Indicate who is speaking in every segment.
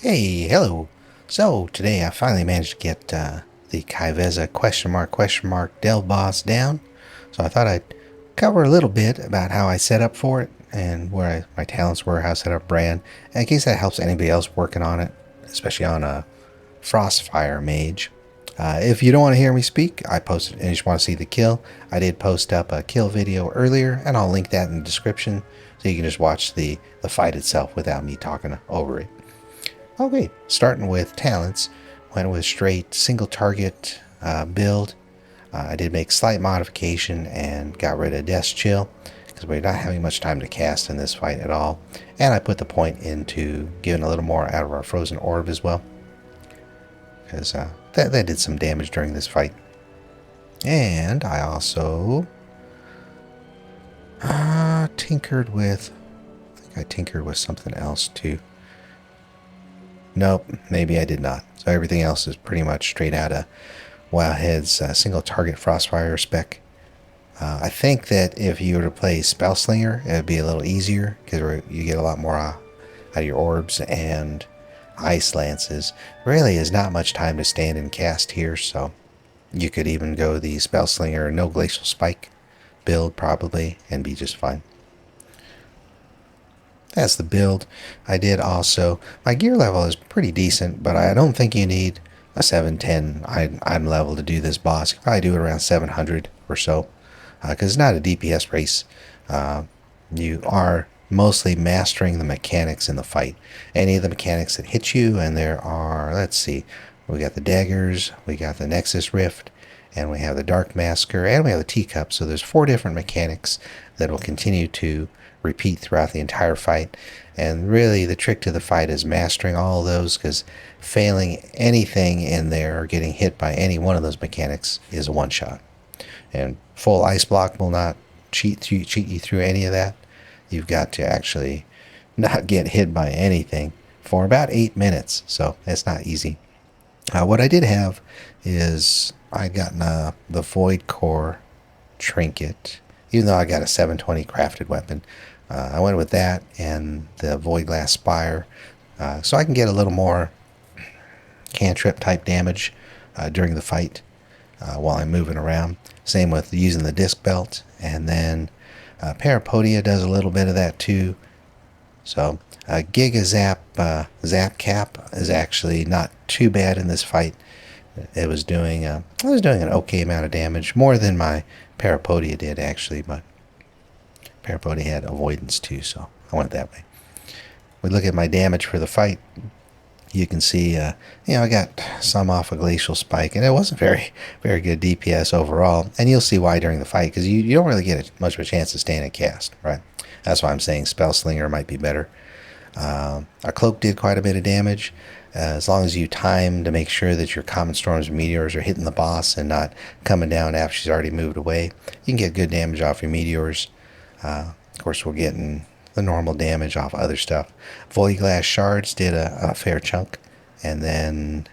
Speaker 1: Hey, hello. So today I finally managed to get the Ky'veza question mark Del boss down. So I thought I'd cover a little bit about how I set up for it and where my talents were, how I set up Brann, in case that helps anybody else working on it, especially on a Frostfire Mage. If you don't want to hear me speak, I posted and you just want to see the kill. I did post up a kill video earlier, and I'll link that in the description so you can just watch the fight itself without me talking over it. Okay, starting with talents, went with straight single target build. I did make slight modification and got rid of Death's Chill because we're not having much time to cast in this fight at all. And I put the point into giving a little more out of our frozen orb as well, because that did some damage during this fight. And I also tinkered with, I think I tinkered with something else too. Nope, maybe I did not. So everything else is pretty much straight out of Wildhead's single target Frostfire spec. I think that if you were to play Spellslinger, it would be a little easier because you get a lot more out of your orbs and ice lances. Really is not much time to stand and cast here, so you could even go the Spellslinger no glacial spike build probably and be just fine. That's the build. I did also, my gear level is pretty decent, but I don't think you need a 710 item level to do this boss. You can probably do it around 700 or so, because it's not a DPS race. You are mostly mastering the mechanics in the fight. Any of the mechanics that hit you, and there are, let's see, we got the daggers, we got the Nexus Rift, and we have the Dark Massacre, and we have the Teacup. So there's 4 different mechanics that will continue to repeat throughout the entire fight. And really the trick to the fight is mastering all of those, because failing anything in there or getting hit by any one of those mechanics is a one-shot. And full ice block will not cheat you through any of that. You've got to actually not get hit by anything for about 8 minutes, so it's not easy. What I did have is I got the Void Core trinket, even though I got a 720 crafted weapon. I went with that and the Void Glass Spire, so I can get a little more cantrip type damage during the fight while I'm moving around. Same with using the disc belt, and then Parapodia does a little bit of that too. So Giga Zap Cap is actually not too bad in this fight. It was doing I was doing an okay amount of damage, more than my Parapodia did actually, but Parapodia had avoidance too, so I went that way. We look at my damage for the fight. You can see, I got some off a glacial spike, and it wasn't very good DPS overall. And you'll see why during the fight, because you don't really get much of a chance to stand and cast, right? That's why I'm saying Spellslinger might be better. Our cloak did quite a bit of damage. As long as you time to make sure that your common storms and meteors are hitting the boss and not coming down after she's already moved away, you can get good damage off your meteors. Of course, we're getting the normal damage off other stuff. Void Glass Shards did a fair chunk, and then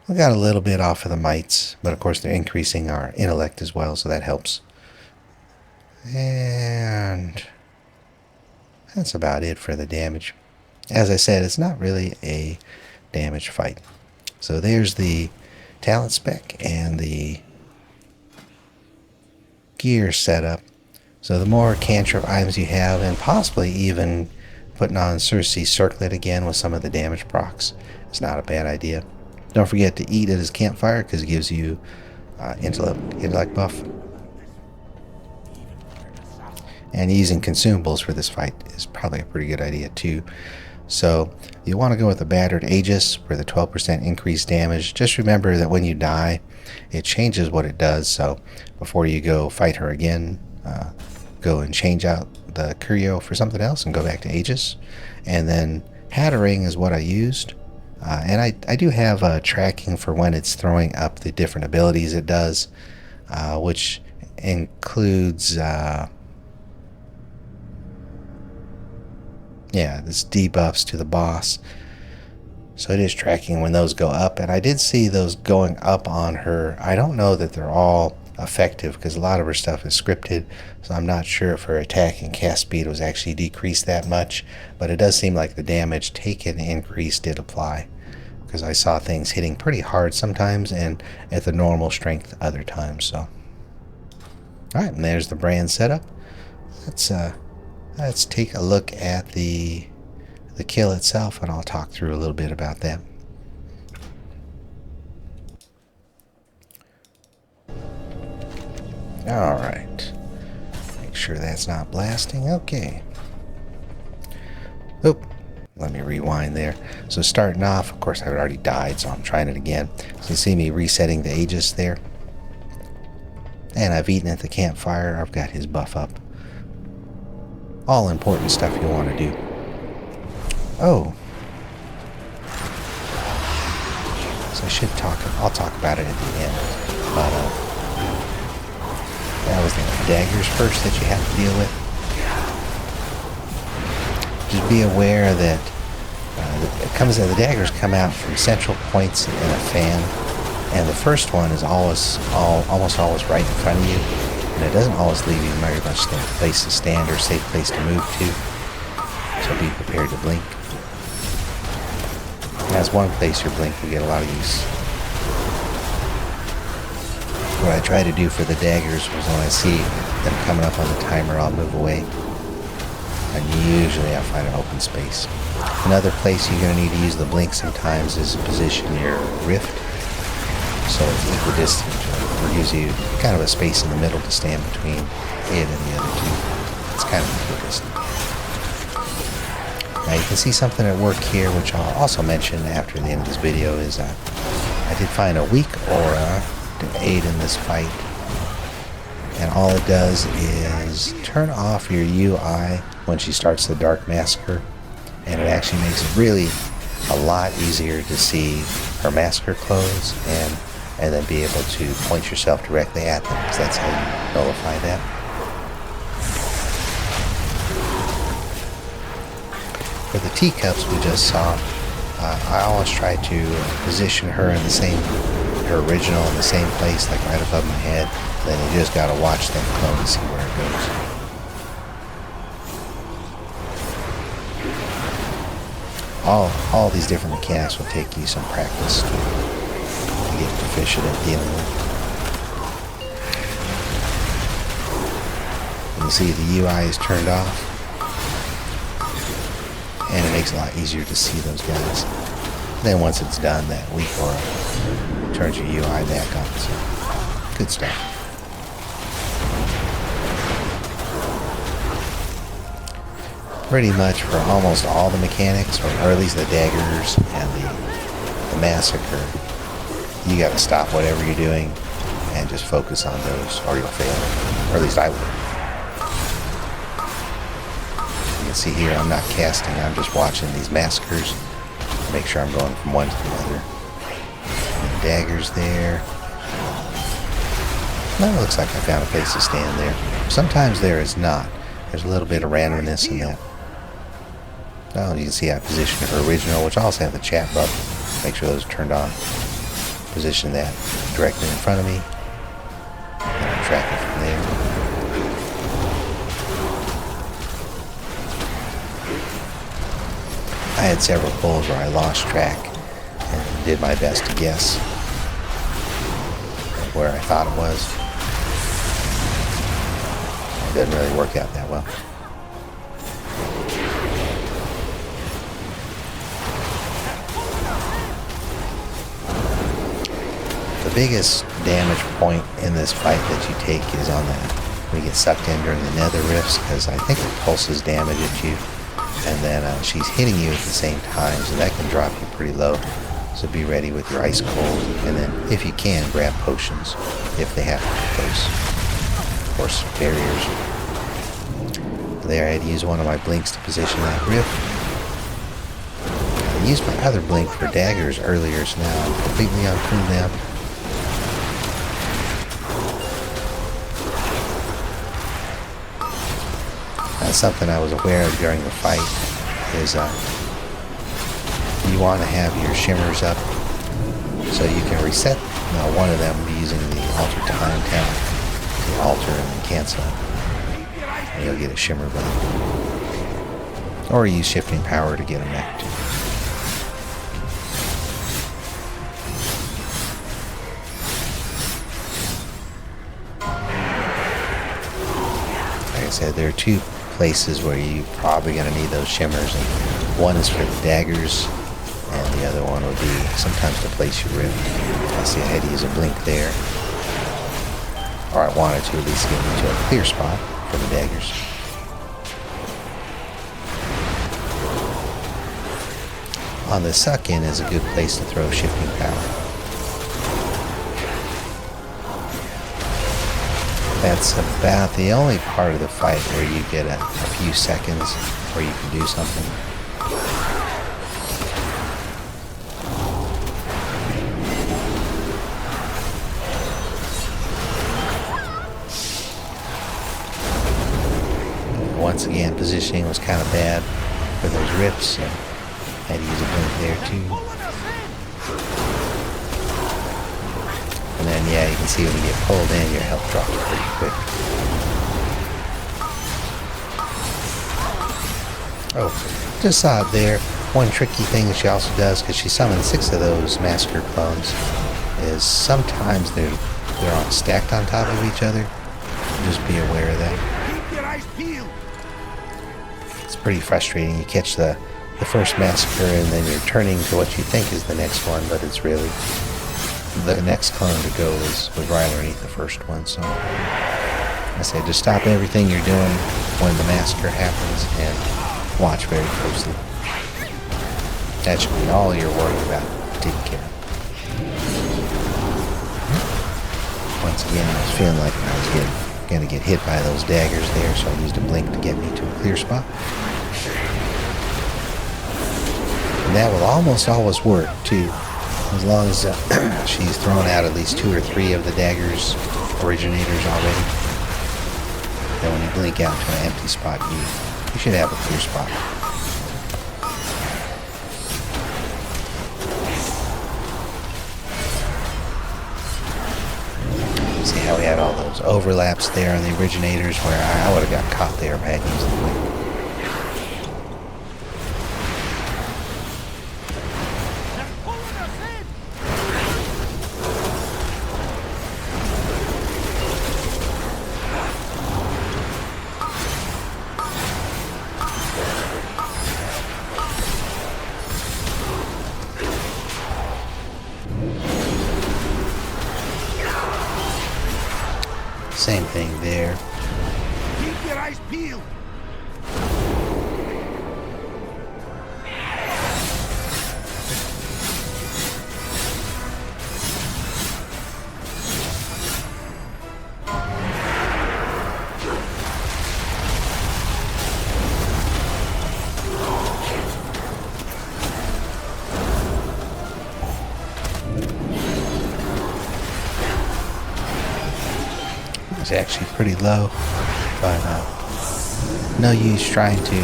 Speaker 1: we got a little bit off of the mites, but of course they're increasing our intellect as well, so that helps. And that's about it for the damage. As I said, it's not really a damage fight. So there's the talent spec and the gear setup. So the more cantrip items you have, and possibly even putting on Circe's Circlet again with some of the damage procs, it's not a bad idea. Don't forget to eat at his campfire, because it gives you intellect buff. And using consumables for this fight is probably a pretty good idea too. So you want to go with the Battered Aegis for the 12% increased damage. Just remember that when you die, it changes what it does. So before you go fight her again, go and change out the Curio for something else and go back to Aegis. And then Hattering is what I used. And I do have tracking for when it's throwing up the different abilities it does, which includes... this debuffs to the boss. So it is tracking when those go up, and I did see those going up on her. I don't know that they're all effective, because a lot of her stuff is scripted, so I'm not sure if her attack and cast speed was actually decreased that much, but it does seem like the damage taken increase did apply, because I saw things hitting pretty hard sometimes and at the normal strength other times. So alright, and there's the Brann setup. Let's take a look at the kill itself, and I'll talk through a little bit about that. Alright, make sure that's not blasting. Okay. Oop, let me rewind there. So starting off, of course I already died, so I'm trying it again. So you see me resetting the Aegis there. And I've eaten at the campfire. I've got his buff up. All important stuff you want to do. Oh. So I should I'll talk about it at the end. But that was the daggers first that you have to deal with. Just be aware that the daggers come out from central points in a fan, and the first one is almost always right in front of you, and it doesn't always leave you very much place to stand or safe place to move to. So be prepared to blink. And that's one place your blink will get a lot of use. What I try to do for the daggers was when I see them coming up on the timer, I'll move away. And usually I'll find an open space. Another place you're going to need to use the blink sometimes is position your rift. So it's equidistant, or gives you kind of a space in the middle to stand between it and the other two. It's kind of equidistant. Now you can see something at work here, which I'll also mention after the end of this video, is I did find a weak aura to aid in this fight. And all it does is turn off your UI when she starts the Dark Massacre, and it actually makes it really a lot easier to see her massacre clothes and then be able to point yourself directly at them, because that's how you nullify that. For the teacups we just saw, I always try to position her in her original in the same place, like right above my head. Then you just gotta watch them clone to see where it goes. All these different mechanics will take you some practice to get proficient at dealing with. You can see the UI is turned off, and it makes it a lot easier to see those guys. Then once it's done, that weak aura turns your UI back on. So good stuff. Pretty much for almost all the mechanics, or at least the daggers and the massacre, you got to stop whatever you're doing and just focus on those, or you'll fail. Or at least I would. You can see here I'm not casting, I'm just watching these massacres to make sure I'm going from one to the other. And the daggers there. Well, it looks like I found a place to stand there. Sometimes there is not. There's a little bit of randomness in that. Oh, you can see I positioned her original, which I also have the chat button. Make sure those are turned on. Position that directly in front of me. And I'll track it from there. I had several pulls where I lost track and did my best to guess where I thought it was. It didn't really work out that well. The biggest damage point in this fight that you take is on that when you get sucked in during the nether rifts, because I think it pulses damage at you, and then she's hitting you at the same time, so that can drop you pretty low. So be ready with your ice cold, and then if you can, grab potions if they have those. Of course, barriers. There, I had to use one of my blinks to position that rift. I used my other blink for daggers earlier, so now I'm completely on cooldown. That's something I was aware of during the fight, is you want to have your shimmers up so you can reset one of them using the Alter Time talent. So alter and then cancel. And you'll get a shimmer buff. Or use shifting power to get a mech too. Like I said, there are two places where you're probably going to need those shimmers. And one is for the daggers, and the other one would be sometimes to place your rift. I see I had to use a blink there. Or I wanted to at least get me to a clear spot for the daggers. On the suck-in is a good place to throw shifting power. That's about the only part of the fight where you get a few seconds where you can do something. Once again, positioning was kind of bad for those rips, so I had to use a blink there too. And then, yeah, you can see when you get pulled in, your health drops pretty quick. Oh, just saw it there. One tricky thing that she also does, because she summoned 6 of those massacre clones, is sometimes they're all stacked on top of each other. Just be aware of that.
Speaker 2: Keep your eyes peeled.
Speaker 1: It's pretty frustrating. You catch the first massacre and then you're turning to what you think is the next one, but it's really the next clone to go was right underneath the first one. So I say just stop everything you're doing when the massacre happens and watch very closely. That should be all you're worried about taking care of. Once again, I was feeling like I was going to get hit by those daggers there, so I used a blink to get me to a clear spot. And that will almost always work too, as long as she's thrown out at least 2 or 3 of the daggers originators already. Then when you blink out to an empty spot, you should have a clear spot. See how we had all those overlaps there on the originators where I would have got caught there if I hadn't used the blink. Same thing there.
Speaker 2: Keep your eyes peeled.
Speaker 1: It's actually pretty low, but no use trying to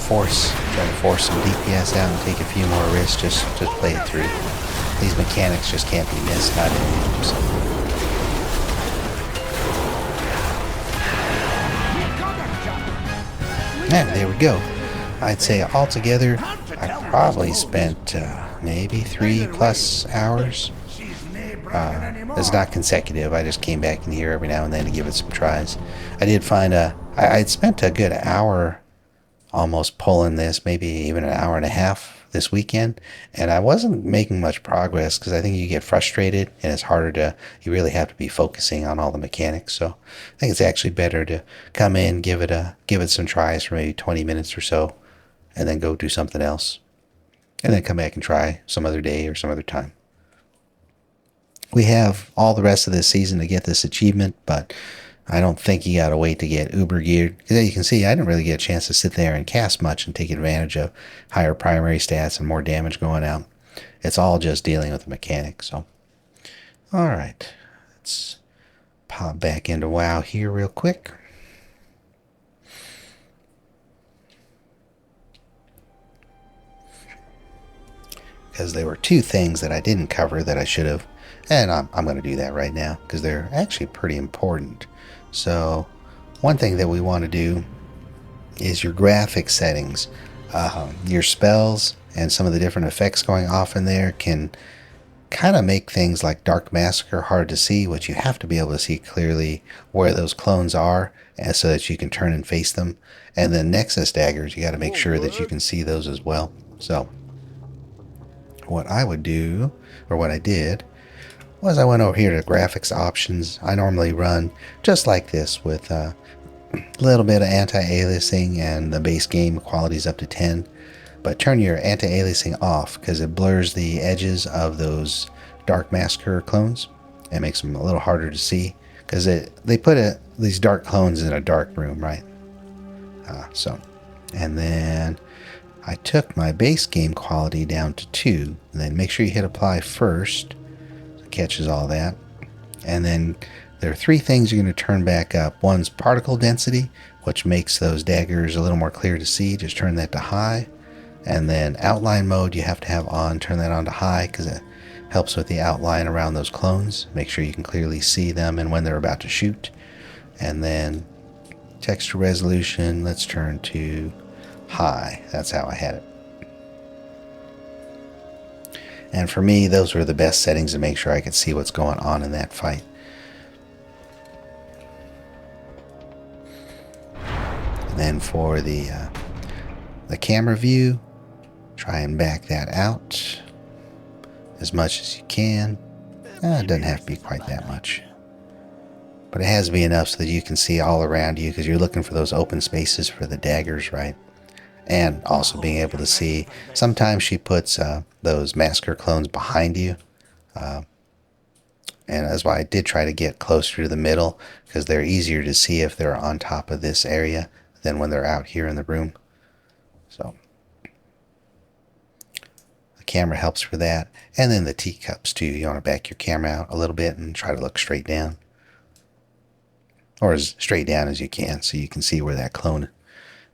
Speaker 1: force some DPS out and take a few more risks. Just play it through. These mechanics just can't be missed, not in games. And there we go. I'd say altogether, I probably spent maybe 3+ hours. It's not consecutive. I just came back in here every now and then to give it some tries. I did find I'd spent a good hour almost pulling this, maybe even an hour and a half this weekend, and I wasn't making much progress because I think you get frustrated and it's harder to, you really have to be focusing on all the mechanics. So I think it's actually better to come in, give it some tries for maybe 20 minutes or so, and then go do something else, and then come back and try some other day or some other time. We have all the rest of this season to get this achievement, but I don't think you gotta wait to get uber geared. Because as you can see, I didn't really get a chance to sit there and cast much and take advantage of higher primary stats and more damage going out. It's all just dealing with the mechanics. So, all right, let's pop back into WoW here real quick. Because there were 2 things that I didn't cover that I should have. And I'm going to do that right now because they're actually pretty important. So one thing that we want to do is your graphic settings. Your spells and some of the different effects going off in there can kind of make things like Dark Massacre hard to see, which you have to be able to see clearly where those clones are, and so that you can turn and face them. And then Nexus daggers, you got to make sure that you can see those as well. So what I would do, or what I did, was I went over here to graphics options. I normally run just like this with a little bit of anti-aliasing and the base game qualities up to 10. But turn your anti-aliasing off because it blurs the edges of those Dark Massacre clones and makes them a little harder to see because they put these dark clones in a dark room, right? And then I took my base game quality down to 2, and then make sure you hit apply first. So it catches all that. And then there are 3 things you're going to turn back up. One's particle density, which makes those daggers a little more clear to see. Just turn that to high. And then outline mode you have to have on. Turn that on to high because it helps with the outline around those clones. Make sure you can clearly see them and when they're about to shoot. And then texture resolution, let's turn to high. That's how I had it. And for me, those were the best settings to make sure I could see what's going on in that fight. And then for the camera view, try and back that out as much as you can. It doesn't have to be quite that much, but it has to be enough so that you can see all around you because you're looking for those open spaces for the daggers, right? And also being able to see. Sometimes she puts those massacre clones behind you, and that's why I did try to get closer to the middle because they're easier to see if they're on top of this area than when they're out here in the room. So the camera helps for that. And then the teacups too. You want to back your camera out a little bit and try to look straight down. Or as straight down as you can so you can see where that clone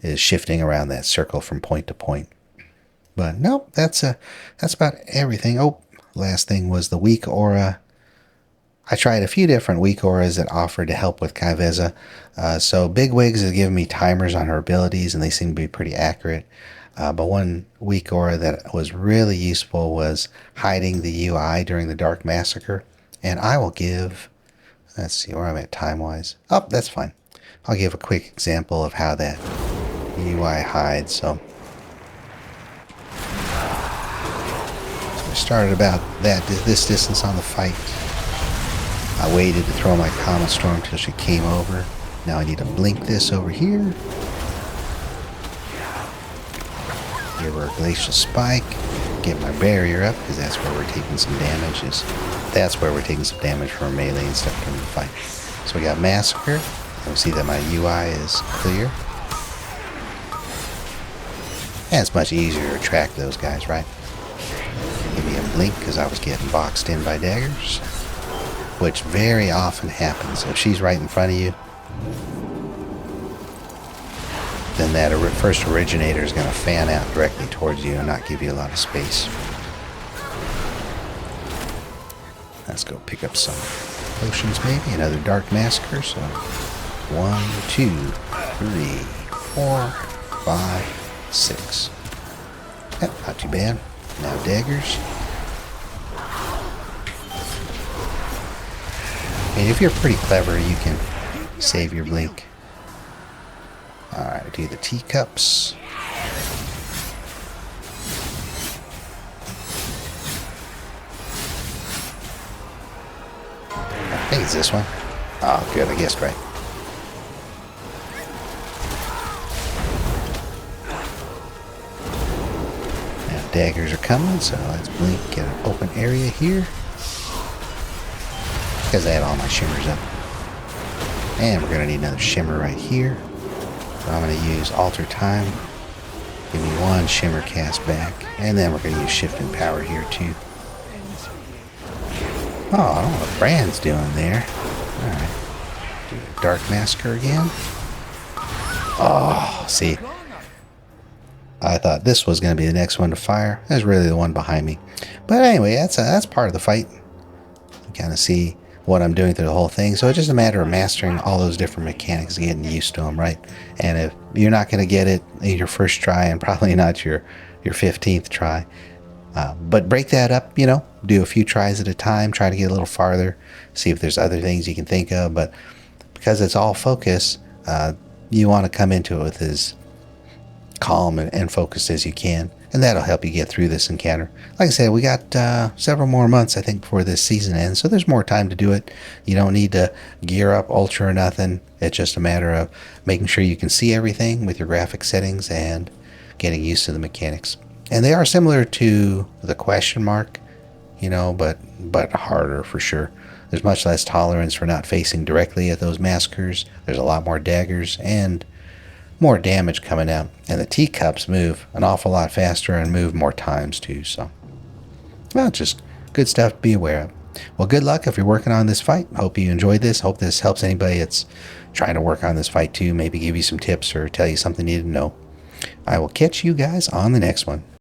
Speaker 1: is shifting around that circle from point to point. But nope, that's about everything. Oh, last thing was the weak aura. I tried a few different weak auras that offered to help with Ky'veza. So Bigwigs has given me timers on her abilities, and they seem to be pretty accurate. But one weak aura that was really useful was hiding the UI during the Dark Massacre. And I will give, let's see where I'm at time-wise. Oh, that's fine. I'll give a quick example of how that UI hides. So I started about this distance on the fight. I waited to throw my Comet Storm until she came over. Now I need to blink this over here. Give her a Glacial Spike. Get my barrier up because that's where we're taking some damage. That's where we're taking some damage from our melee and stuff during the fight. So we got Massacre. And we see that my UI is clear. And it's much easier to track those guys, right? Give me a blink because I was getting boxed in by daggers, which very often happens. If she's right in front of you, then that first originator is going to fan out directly towards you and not give you a lot of space. Let's go pick up some potions maybe. Another Dark Massacre. So 1, 2, 3, 4, 5, 6. Yep, not too bad. Now daggers. And if you're pretty clever, you can save your blink. Alright, do the teacups. I think it's this one. Oh, good, I guessed right. Now daggers are coming, so let's blink, get an open area here. Because I had all my shimmers up. And we're going to need another shimmer right here. So I'm going to use Alter Time. Give me 1 shimmer cast back. And then we're going to use Shift and Power here too. Oh, I don't know what Brann's doing there. Alright. Do the Dark Massacre again. Oh, see. I thought this was going to be the next one to fire. That's really the one behind me. But anyway, that's part of the fight. kind of see what I'm doing through the whole thing. So it's just a matter of mastering all those different mechanics and getting used to them, right? And if you're not going to get it in your first try, and probably not your 15th try, but break that up, do a few tries at a time, try to get a little farther, see if there's other things you can think of. But because it's all focus, you want to come into it with as calm and focused as you can, and that'll help you get through this encounter. Like I said, we got several more months, I think, before this season ends, so there's more time to do it. You don't need to gear up ultra or nothing. It's just a matter of making sure you can see everything with your graphic settings and getting used to the mechanics. And they are similar to the question mark, but harder for sure. There's much less tolerance for not facing directly at those massacres. There's a lot more daggers and more damage coming out, and the teacups move an awful lot faster and move more times too. So, well, just good stuff to be aware of. Well, good luck if you're working on this fight. Hope you enjoyed this. Hope this helps anybody that's trying to work on this fight too. Maybe give you some tips or tell you something you didn't know. I will catch you guys on the next one.